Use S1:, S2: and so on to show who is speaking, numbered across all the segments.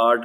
S1: 8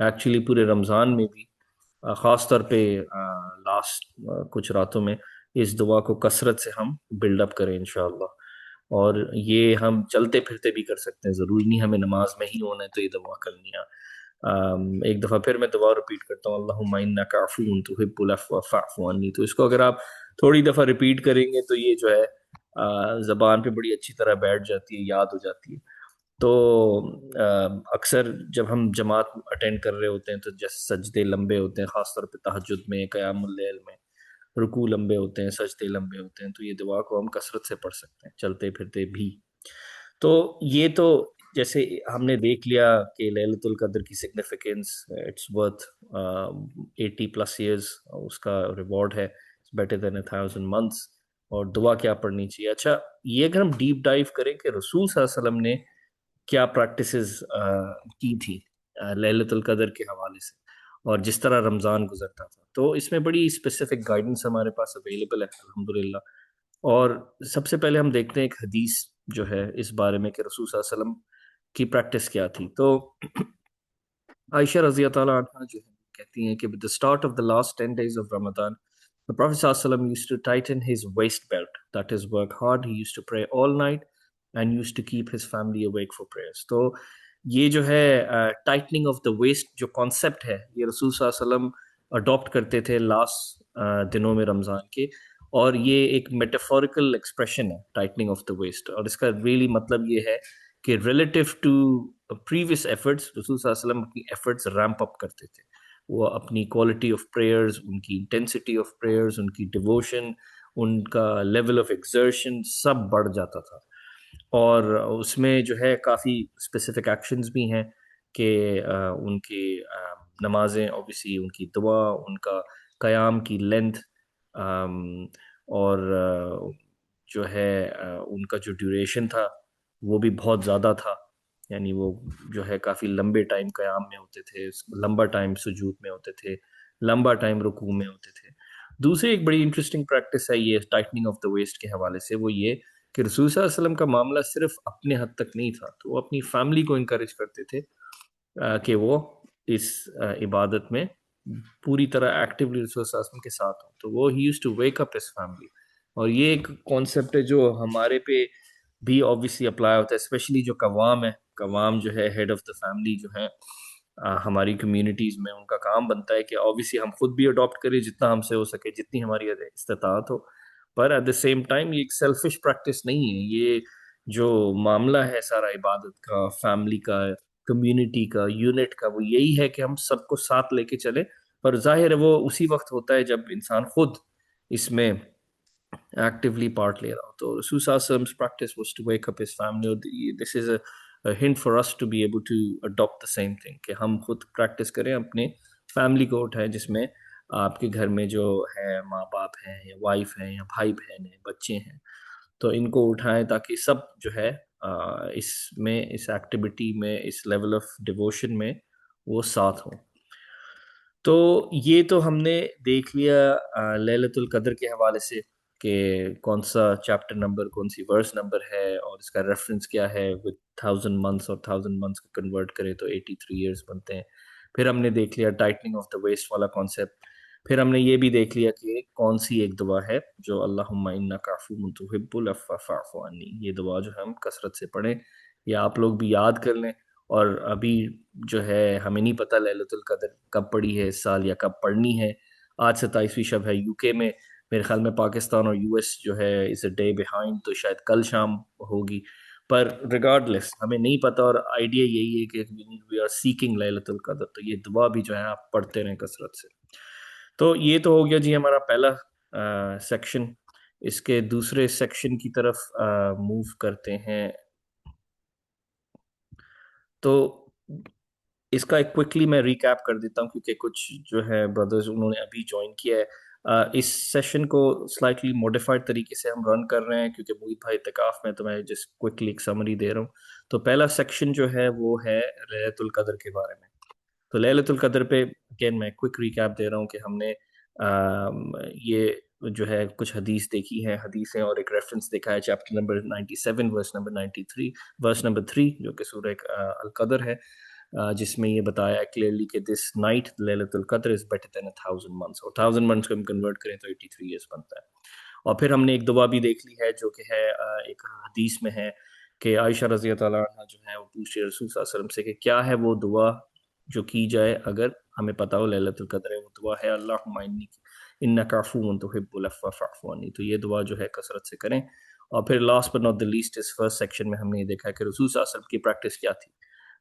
S1: actually پورے رمضان میں بھی خاص طور پہ لاسٹ کچھ راتوں میں اس دعا کو کثرت سے ہم بلڈ اپ کریں انشاءاللہ. اور یہ ہم چلتے پھرتے بھی کر سکتے ہیں، ضروری نہیں ہمیں نماز میں ہی ہونا ہے تو یہ دعا کرنی ہے. ایک دفعہ پھر میں دعا رپیٹ کرتا ہوں، اللہم انک عفو تحب العفو فاعف عنی. تو اس کو اگر آپ تھوڑی دفعہ ریپیٹ کریں گے تو یہ جو ہے زبان پہ بڑی اچھی طرح بیٹھ جاتی ہے، یاد ہو جاتی ہے. تو اکثر جب ہم جماعت اٹینڈ کر رہے ہوتے ہیں تو جیسے سجدے لمبے ہوتے ہیں، خاص طور پہ تہجد میں، قیام اللیل میں رکوع لمبے ہوتے ہیں، سجدے لمبے ہوتے ہیں، تو یہ دعا کو ہم کثرت سے پڑھ سکتے ہیں چلتے پھرتے بھی. تو یہ تو جیسے ہم نے دیکھ لیا کہ لیلۃ القدر کی سگنیفیکنس، اٹس ورتھ 80+ ایئرس، اس کا ریوارڈ ہے بیٹر دین 1000 months. اور دعا کیا پڑھنی چاہیے؟ اچھا، یہ اگر ہم ڈیپ ڈائیو کریں کہ رسول صلی اللہ علیہ وسلم نے کیا پریکٹسز کی تھی لیلۃ القدر کے حوالے سے، اور جس طرح رمضان گزرتا تھا، تو اس میں بڑی اسپیسیفک گائیڈنس ہمارے پاس اویلیبل ہے الحمدللہ. اور سب سے پہلے ہم دیکھتے ہیں ایک حدیث جو ہے اس بارے میں کہ رسول صلی اللہ علیہ وسلم کی پریکٹس کیا تھی. تو عائشہ رضی تعالیٰ عنہ جو ہے کہتی ہیں کہ with the start of the last 10 days of Ramadan, the Prophet صلی اللہ علیہ وسلم used to tighten his waist belt, that is work hard, he used to pray all night and used to keep his family awake for prayers. تو یہ جو ہے tightening of the waste جو concept ہے، یہ رسول صلی اللہ علیہ وسلم اڈاپٹ کرتے تھے لاسٹ دنوں میں رمضان کے. اور یہ ایک میٹافوریکل ایکسپریشن ہے ٹائٹننگ آف دا ویسٹ، اور اس کا ریئلی مطلب یہ ہے کہ ریلیٹیو ٹو پریویس ایفرٹس رسول صلی اللہ علیہ وسلم اپنی ایفرٹس ریمپ اپ کرتے تھے. وہ اپنی کوالٹی آف پریئرز، ان کی انٹینسٹی آف پریئرز، ان کی ڈیووشن، ان کا لیول آف ایکزرشن سب بڑھ جاتا تھا. اور اس میں جو ہے کافی اسپیسیفک ایکشنز بھی ہیں کہ ان کی نمازیں، اوبیسلی ان کی دعا، ان کا قیام کی لینتھ، اور جو ہے ان کا جو ڈیوریشن تھا وہ بھی بہت زیادہ تھا. یعنی وہ جو ہے کافی لمبے ٹائم قیام میں ہوتے تھے، لمبا ٹائم سجود میں ہوتے تھے، لمبا ٹائم رکوع میں ہوتے تھے. دوسری ایک بڑی انٹرسٹنگ پریکٹس ہے یہ ٹائٹننگ آف دا ویسٹ کے حوالے سے، وہ یہ کہ رسول صلی اللہ علیہ وسلم کا معاملہ صرف اپنے حد تک نہیں تھا، تو وہ اپنی فیملی کو انکریج کرتے تھے کہ وہ اس عبادت میں پوری طرح ایکٹیولی رسول صلی اللہ علیہ وسلم کے ساتھ ہوں. تو وہ ہی use to wake up his family. اور یہ ایک کانسیپٹ ہے جو ہمارے پہ بھی آبویسلی اپلائی ہوتا ہے، اسپیشلی جو قوام ہے، قوام جو ہے ہیڈ آف دا فیملی جو ہے ہماری کمیونٹیز میں، ان کا کام بنتا ہے کہ آبویسلی ہم خود بھی اڈاپٹ کریں جتنا ہم سے ہو سکے، جتنی ہماری استطاعت ہو. پر ایٹ دا سیم ٹائم یہ ایک سیلفش پریکٹس نہیں ہے. یہ جو معاملہ ہے سارا عبادت کا، فیملی کا، کمیونٹی کا، یونٹ کا، وہ یہی ہے کہ ہم سب کو ساتھ لے کے چلیں. پر ظاہر ہے وہ اسی وقت ہوتا ہے جب انسان خود اس میں ایکٹیولی پارٹ لے رہا ہو. تو رسول صلی اللہ علیہ وسلم's practice was to wake up his family. This is a hint for us to be able to adopt the same thing، کہ ہم خود پریکٹس کریں، اپنے فیملی کو اٹھائیں جس میں آپ کے گھر میں جو ہے ماں باپ ہیں یا وائف ہیں یا بھائی بہن ہیں، بچے ہیں، تو ان کو اٹھائیں تاکہ سب جو ہے اس میں، اس ایکٹیویٹی میں، اس لیول آف ڈیووشن میں وہ ساتھ ہوں. تو یہ تو ہم نے دیکھ لیا لیلۃ القدر کے حوالے سے کہ کون سا چیپٹر نمبر، کون سی ورس نمبر ہے، اور اس کا ریفرنس کیا ہے. with 1000 months، اور 1000 months کو کنورٹ کریں تو 83 ایئرس بنتے ہیں. پھر ہم نے دیکھ لیا ٹائٹننگ آف دا ویسٹ والا کانسیپٹ. پھر ہم نے یہ بھی دیکھ لیا کہ کون سی ایک دعا ہے جو اللہم انک عفو تحب العفو فاعف عنی، یہ دعا جو ہم کثرت سے پڑھیں، یا آپ لوگ بھی یاد کر لیں. اور ابھی جو ہے ہمیں نہیں پتہ لیلۃ القدر کب پڑی ہے اس سال یا کب پڑھنی ہے. آج 27ویں شب ہے یو کے میں، میرے خیال میں پاکستان اور یو ایس جو ہے اس اے ڈے بیہائنڈ، تو شاید کل شام ہوگی. پر ریگارڈ لیس ہمیں نہیں پتہ، اور آئیڈیا یہی ہے کہ وی آر سیکنگ لیلۃ القدر، تو یہ دعا بھی جو ہے آپ پڑھتے رہیں کثرت سے. تو یہ تو ہو گیا جی ہمارا پہلا سیکشن. اس کے دوسرے سیکشن کی طرف موو کرتے ہیں. تو اس کا ایک کوئکلی میں ریکیپ کر دیتا ہوں کیونکہ کچھ جو ہے بردرز انہوں نے ابھی جوائن کیا ہے. اس سیشن کو سلائٹلی موڈیفائڈ طریقے سے ہم رن کر رہے ہیں کیونکہ محیط بھائی اعتکاف میں، تو میں جس کوئکلی ایک سمری دے رہا ہوں. تو پہلا سیکشن جو ہے وہ ہے لیلۃ القدر کے بارے میں. تو لیلۃ القدر پہ اگین میں کوئک ریکیپ دے رہا ہوں کہ ہم نے یہ جو ہے کچھ حدیث دیکھی ہیں، حدیثیں، اور ایک ریفرنس دیکھا ہے chapter number 97 verse number 93، verse number 3 جو کہ سورہ القدر ہے. جس میں یہ بتایا کلیئرلی کہ دس نائٹ لیلۃ القدر از بیٹر دین 1000 months، اور 1000 months کو ہم کنورٹ کریں تو 83 years بنتا ہے۔ اور پھر ہم نے ایک دعا بھی دیکھ لی ہے جو کہ ہے ایک حدیث میں ہے کہ عائشہ رضی اللہ عنہ جو ہے وہ پوچھے رسول صلی اللہ علیہ وسلم سے کہ کیا ہے وہ دعا جو کی جائے اگر ہمیں پتہ ہو لیلۃ القدر ہے۔ وہ دعا ہے اللہم انک عفو تحب العفو فاعف عنی، تو یہ دعا جو ہے کثرت سے کریں۔ اور پھر last but not the least اس فرسٹ سیکشن میں ہم نے یہ دیکھا کہ رسول صلی اللہ علیہ وسلم کی پریکٹس کیا تھی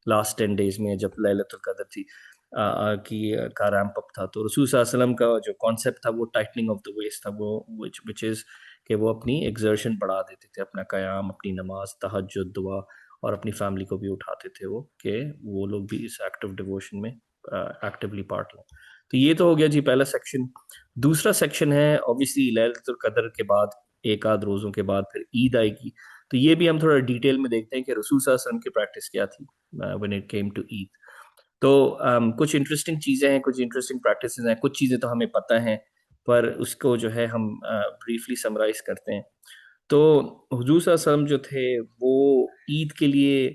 S1: لاسٹ 10 days میں جب لیلۃ القدر تھی کا ریمپ اپ تھا۔ تو رسول صلی اللہ علیہ وسلم کا جو کانسیپٹ تھا وہ ٹائٹننگ آف دا ویسٹ تھا، وہ وچ از کہ وہ اپنی ایگزرشن بڑھا دیتے تھے، اپنا قیام، اپنی نماز، تہجد، دعا، اور اپنی فیملی کو بھی اٹھاتے تھے وہ کہ وہ لوگ بھی اس ایکٹیو ڈیووشن میں ایکٹیولی پارٹ لیں۔ تو یہ تو ہو گیا جی پہلا سیکشن۔ دوسرا سیکشن ہے اوبیسلی لیلۃ القدر کے بعد ایک آدھ روزوں کے بعد پھر عید آئے گی، تو یہ بھی ہم تھوڑا ڈیٹیل میں دیکھتے ہیں کہ رسول صلی اللہ علیہ وسلم کی پریکٹس کیا تھی when it came to عید۔ تو کچھ انٹرسٹنگ چیزیں ہیں، کچھ انٹرسٹنگ پریکٹسز ہیں، کچھ چیزیں تو ہمیں پتہ ہیں پر اس کو جو ہے ہم بریفلی سمرائز کرتے ہیں۔ تو حضور صلی اللہ علیہ وسلم جو تھے وہ عید کے لیے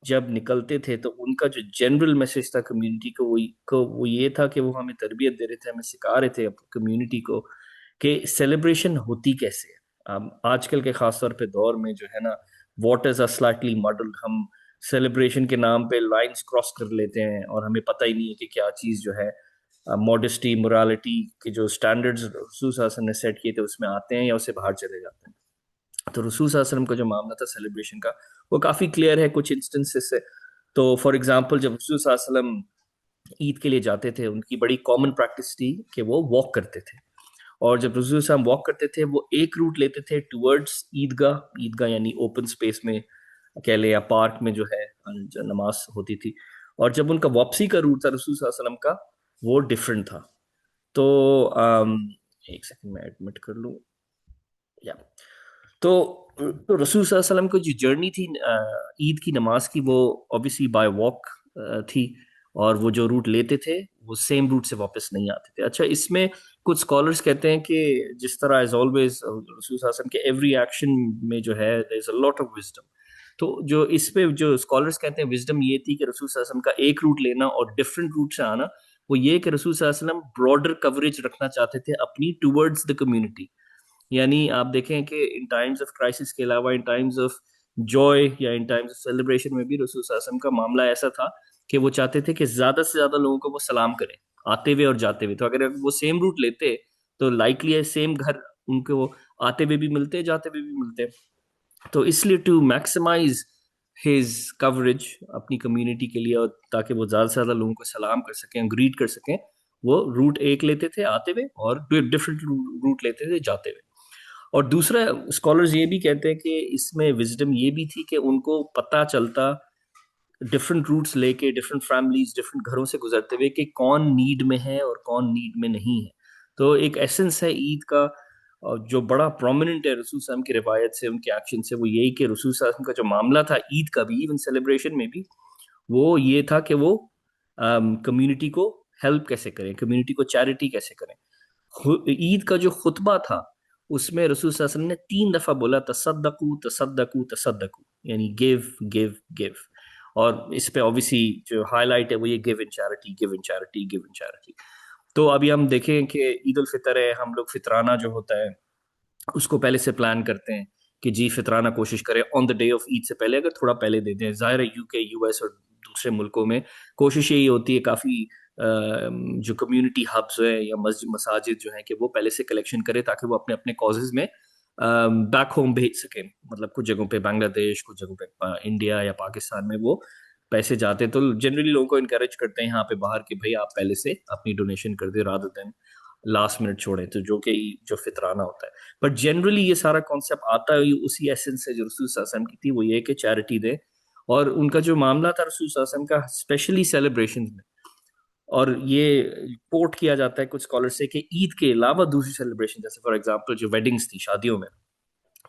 S1: جب نکلتے تھے تو ان کا جو جنرل میسج تھا کمیونٹی کو وہ یہ تھا کہ وہ ہمیں تربیت دے رہے تھے، ہمیں سکھا رہے تھے اپنی کمیونٹی کو کہ سیلیبریشن ہوتی کیسے ہے۔ آج کل کے خاص طور پہ دور میں جو ہے نا what is a slightly modelled, ہم سیلیبریشن کے نام پہ لائنز کراس کر لیتے ہیں اور ہمیں پتہ ہی نہیں ہے کہ کیا چیز جو ہے ماڈسٹی، مورالٹی کے جو سٹینڈرڈز رسول صلی اللہ علیہ وسلم نے سیٹ کیے تھے اس میں آتے ہیں یا اسے باہر چلے جاتے ہیں۔ تو رسول صلی اللہ علیہ وسلم کا جو معاملہ تھا سیلیبریشن کا وہ کافی کلیئر ہے کچھ انسٹنسز سے۔ تو فار ایگزامپل جب رسول صلی اللہ علیہ وسلم عید کے لیے جاتے تھے ان کی بڑی کامن پریکٹس تھی کہ وہ واک کرتے تھے، اور جب رسول صلی اللہ علیہ وسلم واک کرتے تھے وہ ایک روٹ لیتے تھے ٹورڈز عیدگاہ یعنی اوپن سپیس میں کہہ لیں یا پارک میں جو ہے نماز ہوتی تھی، اور جب ان کا واپسی کا روٹ تھا رسول صلی اللہ علیہ وسلم کا وہ ڈفرینٹ تھا۔ تو ایک سیکنڈ میں ایڈمٹ کر لوں یا تو رسول صلی اللہ علیہ وسلم کو جو جرنی تھی عید کی نماز کی وہ اوبیسلی بائی واک تھی، اور وہ جو روٹ لیتے تھے وہ سیم روٹ سے واپس نہیں آتے تھے۔ اچھا اس میں کچھ اسکالرس کہتے ہیں کہ جس طرح ایز آلویز رسول صلی اللہ علیہ وسلم کے ایوری ایکشن میں جو ہے there is a lot of wisdom، تو جو اس پہ جو اسکالرس کہتے ہیں وزڈم یہ تھی کہ رسول صلی اللہ علیہ وسلم کا ایک روٹ لینا اور ڈفرینٹ روٹ سے آنا وہ یہ کہ رسول صلی اللہ علیہ وسلم براڈر کوریج رکھنا چاہتے تھے اپنی ٹورڈز دا کمیونٹی، یعنی آپ دیکھیں کہ ان ٹائمز آف کرائسس کے علاوہ ان ٹائمز آف جوائے یا ان ٹائمز آف سیلیبریشن میں بھی رسول صلی اللہ علیہ وسلم کا معاملہ ایسا تھا کہ وہ چاہتے تھے کہ زیادہ سے زیادہ لوگوں کو وہ سلام کریں آتے ہوئے اور جاتے ہوئے۔ تو اگر وہ سیم روٹ لیتے تو لائکلی ہے سیم گھر ان کو آتے ہوئے بھی ملتے جاتے ہوئے بھی ملتے۔ تو اس لیے ٹو میکسیمائز ہز کوریج اپنی کمیونٹی کے لیے اور تاکہ وہ زیادہ سے زیادہ لوگوں کو سلام کر سکیں، گریٹ کر سکیں، وہ روٹ ایک لیتے تھے آتے ہوئے اور ڈفرینٹ روٹ لیتے تھے جاتے ہوئے۔ اور دوسرا اسکالرز یہ بھی کہتے ہیں کہ اس میں وزڈم یہ بھی تھی کہ ان کو پتہ چلتا ڈفرینٹ روٹس لے کے ڈفرینٹ فیملیز ڈفرینٹ گھروں سے گزرتے ہوئے کہ کون نیڈ میں ہے اور کون نیڈ میں نہیں ہے۔ تو ایک ایسنس ہے عید کا جو بڑا پرومیننٹ ہے رسول صلی اللہ علیہ وسلم کی روایت سے ان کے ایکشن سے، وہ یہی کہ رسول صلی اللہ علیہ وسلم کا جو معاملہ تھا عید کا بھی ایون سیلیبریشن میں بھی وہ یہ تھا کہ وہ کمیونٹی کو ہیلپ کیسے کریں، کمیونٹی کو چیریٹی کیسے کریں۔ عید کا جو خطبہ تھا اس میں رسول صلی اللہ علیہ وسلم نے 3 دفعہ بولا تصدقو تصدقو تصدقو، یعنی گیو گیو گیو، اور اس پہ اوبیسلی جو ہائی لائٹ ہے وہ یہ گیو ان چیریٹی گیو ان چیریٹی گیو ان چیریٹی۔ تو ابھی ہم دیکھیں کہ عید الفطر ہے، ہم لوگ فطرانہ جو ہوتا ہے اس کو پہلے سے پلان کرتے ہیں کہ جی فطرانہ کوشش کریں آن دا ڈے آف عید سے پہلے، اگر تھوڑا پہلے دے دیں۔ ظاہر ہے UK US اور دوسرے ملکوں میں کوشش یہی ہوتی ہے، کافی جو کمیونٹی ہبس ہیں یا مساجد جو ہیں کہ وہ پہلے سے کلیکشن کرے تاکہ وہ اپنے اپنے کازز میں بیک ہوم بھیج سکیں، مطلب کچھ جگہوں پہ بنگلہ دیش، کچھ جگہوں پہ انڈیا یا پاکستان میں وہ پیسے جاتے ہیں۔ تو جنرلی لوگوں کو انکریج کرتے ہیں یہاں پہ باہر کہ بھائی آپ پہلے سے اپنی ڈونیشن کر دیں رادر دین لاسٹ منٹ چھوڑیں، تو جو کہ جو فطرانہ ہوتا ہے۔ بٹ جنرلی یہ سارا کانسیپٹ آتا ہے اسی ایسنس سے جو رسول صلی اللہ علیہ وسلم کی تھی، وہ یہ کہ چیریٹی دیں۔ اور ان کا جو معاملہ تھا رسول صلی اللہ علیہ وسلم کا اسپیشلی سیلیبریشنز میں، اور یہ کوٹ کیا جاتا ہے کچھ اسکالر سے کہ عید کے علاوہ دوسری سیلیبریشن جیسے فار ایگزامپل جو ویڈنگس تھی شادیوں میں،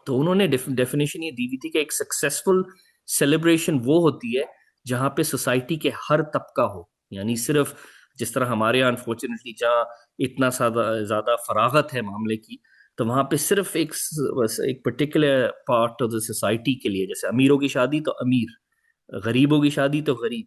S1: تو انہوں نے ڈیفینیشن یہ دی ہوئی تھی کہ ایک سکسیسفل سیلیبریشن وہ ہوتی ہے جہاں پہ سوسائٹی کے ہر طبقہ ہو، یعنی صرف جس طرح ہمارے یہاں انفارچونیٹلی جہاں اتنا زیادہ فراغت ہے معاملے کی، تو وہاں پہ صرف ایک particular part of the society کے لیے، جیسے امیروں کی شادی تو امیر، غریبوں کی شادی تو غریب،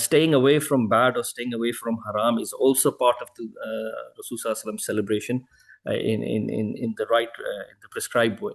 S1: staying away from bad or staying away from haram is also part of the Rasul Sallallahu Alaihi Wasallam celebration in the right in the prescribed way.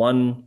S1: 1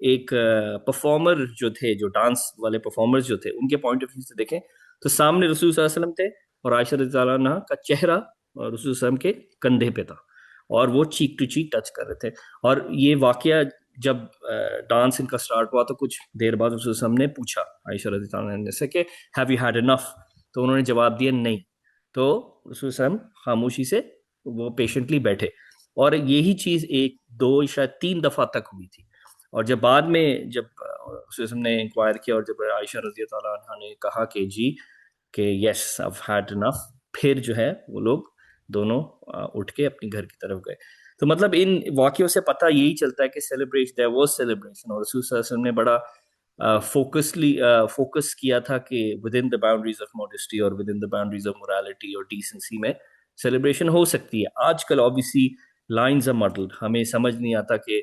S1: ایک پرفارمر جو تھے، جو ڈانس والے پرفارمرز جو تھے، ان کے پوائنٹ آف ویو سے دیکھیں تو سامنے رسول صلی اللہ علیہ وسلم تھے اور عائشہ رضی اللہ عنہا کا چہرہ رسول صلی اللہ علیہ وسلم کے کندھے پہ تھا اور وہ چیک ٹو چیک ٹچ کر رہے تھے. اور یہ واقعہ جب ڈانس ان کا سٹارٹ ہوا تو کچھ دیر بعد رسول صلی اللہ علیہ وسلم نے پوچھا عائشہ رضی اللہ عنہ سے کہ ہیو یو ہیڈ انف؟ تو انہوں نے جواب دیا نہیں. تو رسول صلی اللہ علیہ وسلم خاموشی سے وہ پیشنٹلی بیٹھے. اور یہی چیز ایک دو شاید تین دفعہ تک ہوئی تھی. اور جب بعد میں جب رسول صلی اللہ علیہ وسلم نے انکوائر کیا اور جب عائشہ رضی اللہ عنہ نے کہا کہ جی کہ یس I've had enough، پھر جو ہے وہ لوگ دونوں اٹھ کے اپنی گھر کی طرف گئے. تو مطلب ان واقعوں سے پتہ یہی چلتا ہے کہ سیلیبریشن there was celebration، اور رسول صلی اللہ علیہ وسلم نے بڑا فوکس کیا تھا کہ within the boundaries of modesty اور within the boundaries of morality اور ڈیسنسی میں سیلیبریشن ہو سکتی ہے. آج کل obviously lines are muddled، ہمیں سمجھ نہیں آتا کہ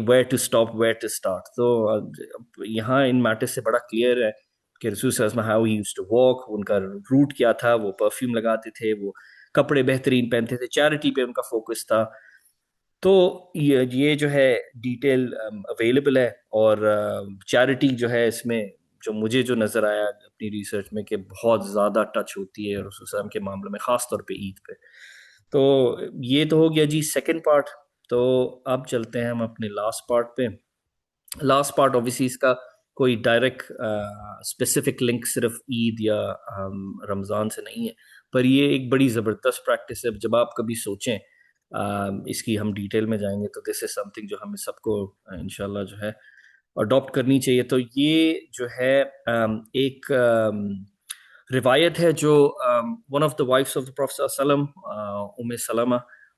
S1: where to stop where to start. تو یہاں ان میٹر سے بڑا کلیئر ہے کہ رسول صلی اللہ علیہ وسلم how he used to walk، ان کا روٹ کیا تھا، وہ پرفیوم لگاتے تھے، وہ کپڑے بہترین پہنتے تھے، چیریٹی پہ ان کا فوکس تھا. تو یہ جو ہے ڈیٹیل اویلیبل ہے. اور چیریٹی جو ہے اس میں جو مجھے جو نظر آیا اپنی ریسرچ میں کہ بہت زیادہ ٹچ ہوتی ہے رسول صلی اللہ علیہ وسلم کے معاملے میں، خاص طور پہ عید پہ. تو یہ تو ہو گیا جی سیکنڈ پارٹ. تو اب چلتے ہیں ہم اپنے لاسٹ پارٹ پہ. لاسٹ پارٹ اوبیسلی اس کا کوئی ڈائریکٹ اسپیسیفک لنک صرف عید یا رمضان سے نہیں ہے، پر یہ ایک بڑی زبردست پریکٹس ہے. جب آپ کبھی سوچیں اس کی، ہم ڈیٹیل میں جائیں گے تو دس از سم تھنگ جو ہمیں سب کو انشاءاللہ جو ہے اڈاپٹ کرنی چاہیے. تو یہ جو ہے ایک روایت ہے جو one of the wives of the prophet صلی اللہ علیہ وسلم، ام سلمہ،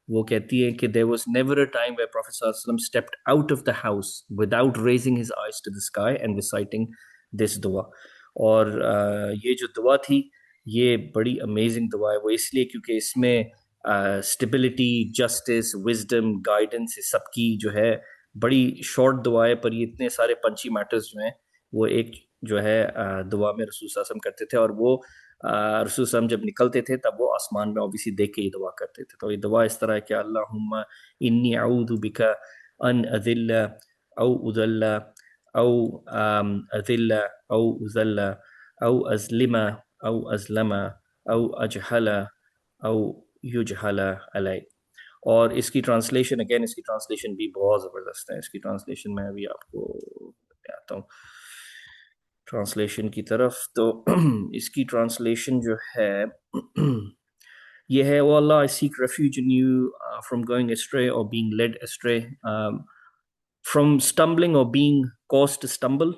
S1: وہ کہتی ہے کہ there was never a time where Prophet صلی اللہ علیہ وسلم stepped out of the house without raising his eyes to the sky and reciting this دعا. اور یہ جو دعا تھی یہ بڑی امیزنگ دعا ہے. وہ اس لیے کیونکہ اس میں اسٹیبلٹی، جسٹس، وزڈم، گائیڈنس، سب کی جو ہے بڑی شارٹ دعا ہے، پر یہ اتنے سارے پنچی میٹرز جو ہیں وہ ایک جو ہے دعا میں رسول صلی اللہ علیہ وسلم کرتے تھے. اور وہ رسول صلی اللہ علیہ وسلم جب نکلتے تھے تب وہ آسمان میں اوبیسلی دیکھ کے یہ دعا کرتے تھے. تو یہ دعا اس طرح ہے کہ اللہم انی اعوذ بک ان اذل او اذل او اذل او اذل او ازلم او ازلم او اجہل او یجہل علی. اور اس کی ٹرانسلیشن، اگین اس کی ٹرانسلیشن بھی بہت زبردست ہے. اس کی ٹرانسلیشن میں ابھی آپ کو آتا ہوں ٹرانسلیشن کی طرف. تو اس کی ٹرانسلیشن جو ہے یہ ہے، او اللہ I seek refuge in you from going astray or being led astray, from stumbling or being caused to stumble,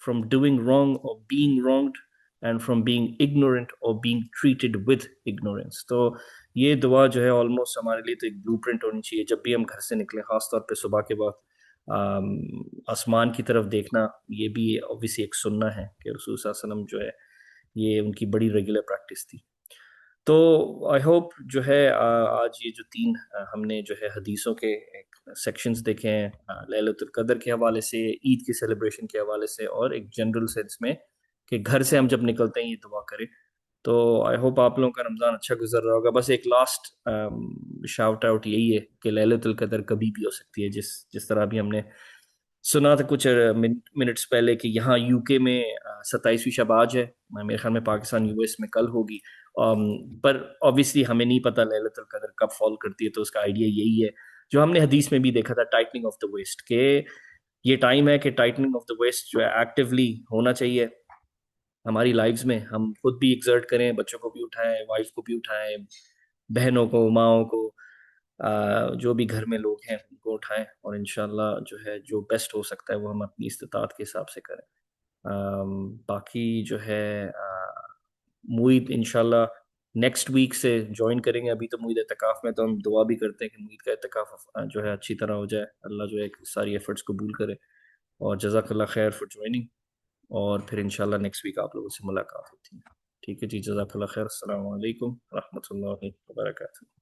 S1: from doing wrong or being wronged, and from being ignorant or being treated with ignorance. تو یہ دعا جو ہے almost ہمارے لیے تو ایک blue print ہونی چاہیے جب بھی ہم گھر سے نکلیں، خاص طور پہ صبح کے بعد آسمان کی طرف دیکھنا. یہ بھی اوبیسلی ایک سننا ہے کہ رسول صلی اللہ علیہ وسلم جو ہے یہ ان کی بڑی ریگولر پریکٹس تھی. تو آئی ہوپ جو ہے آج یہ جو تین ہم نے جو ہے حدیثوں کے سیکشنز دیکھے ہیں لیلۃ القدر کے حوالے سے، عید کے سیلیبریشن کے حوالے سے، اور ایک جنرل سینس میں کہ گھر سے ہم جب نکلتے ہیں یہ دعا کریں. تو آئی ہوپ آپ لوگوں کا رمضان اچھا گزر رہا ہوگا. بس ایک لاسٹ شاؤٹ آؤٹ یہی ہے کہ لیلۃ القدر کبھی بھی ہو سکتی ہے، جس طرح بھی ہم نے سنا تھا کچھ منٹس پہلے کہ یہاں یو کے میں 27ویں شب آج ہے، میرے خیال میں پاکستان یو ایس میں کل ہوگی. پر obviously ہمیں نہیں پتہ لیلۃ القدر کب فال کرتی ہے. تو اس کا آئیڈیا یہی ہے جو ہم نے حدیث میں بھی دیکھا تھا، ٹائٹننگ آف دا ویسٹ، کہ یہ ٹائم ہے کہ ٹائٹننگ آف دا ویسٹ جو ہے ایکٹیولی ہونا چاہیے ہماری لائفز میں. ہم خود بھی ایگزرٹ کریں، بچوں کو بھی اٹھائیں، وائف کو بھی اٹھائیں، بہنوں کو، ماؤں کو، جو بھی گھر میں لوگ ہیں ان کو اٹھائیں، اور انشاءاللہ جو ہے جو بیسٹ ہو سکتا ہے وہ ہم اپنی استطاعت کے حساب سے کریں. باقی جو ہے معید انشاءاللہ نیکسٹ ویک سے جوائن کریں گے. ابھی تو معید اعتکاف میں، تو ہم دعا بھی کرتے ہیں کہ معید کا اعتکاف جو ہے اچھی طرح ہو جائے، اللہ جو ہے ساری ایفرٹس قبول کرے. اور جزاک اللہ خیر فار جوائننگ. اور پھر انشاءاللہ نیکسٹ ویک آپ لوگوں سے ملاقات ہوتی ہے. ٹھیک ہے جی، جزاک اللہ خیر. السلام علیکم ورحمۃ اللہ وبرکاتہ.